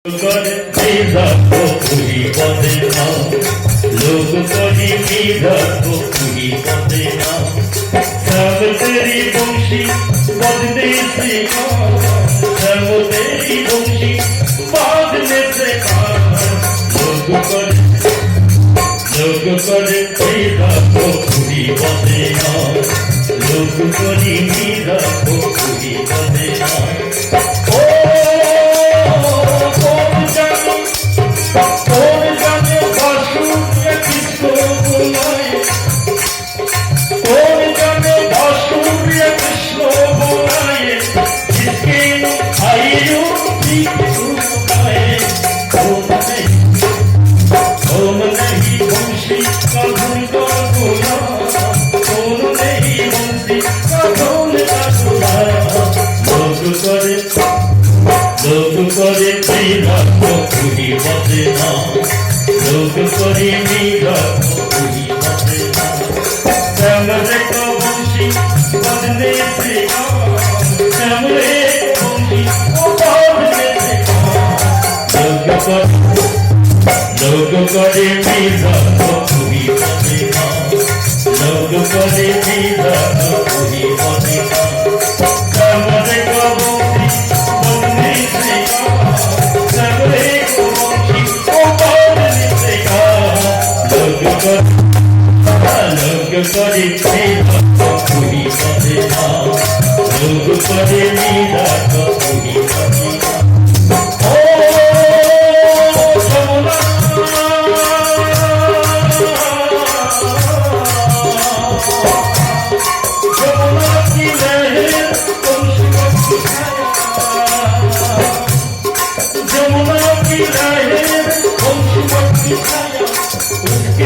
मेरा को पूरी बदना लोग कभी मेरा को पूरी बदना सब तेरी बंशी बदने से सब तेरी बंशी बदने से लोग करे मेरा को पूरी बदना लोग कभी मेरा को पूरी बदना लोग करे मेरा को पूरी बदना लोग करे मेरा को पूरी बदना समझ को बंशी बदने से समझे बंशी बदने से लोग करे मेरा को पूरी बदना लोग करे मेरा को पूरी बदना समझ को करे मेरा को पूरी बदना लोग करे मेरा को पूरी बदना जमुना की लहर जमुना की लहर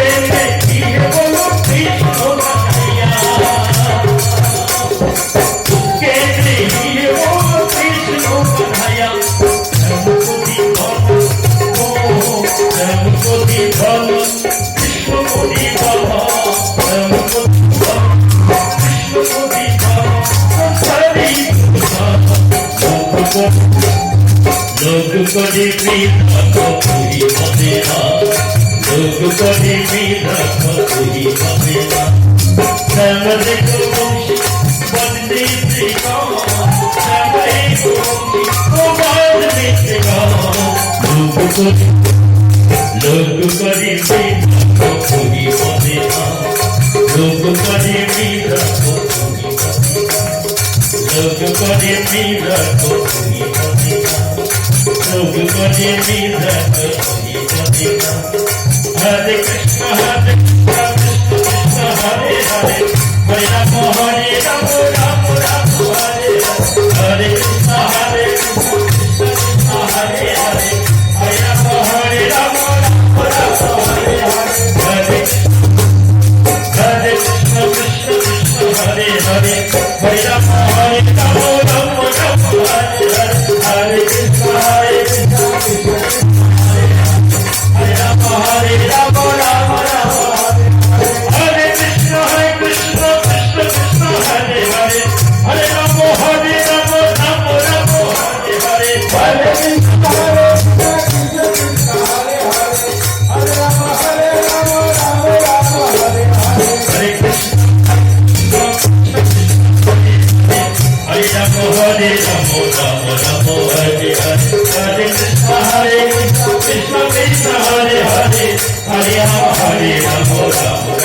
उसके लोग करे मेरा को पूरी बदना लोग करे मेरा को पूरी बदना समझ को बंशी बदने से समझे को बदने से लोग करे मेरा को पूरी बदना लोग करे मेरा को पूरी बदना लोग करे मेरा को पूरी बदना लोग करे मेरा को पूरी बदना हरे Krishna Krishna Krishna Hare Hare Hare Ram Ram Ram Hare Hare Krishna Krishna Krishna Hare Hare Hare Ram Ram Hare Hare Hare Krishna Krishna Krishna Hare Hare Hare Ram Ram Ram Hare Hare Hare Krishna Hare Rama Hare Rama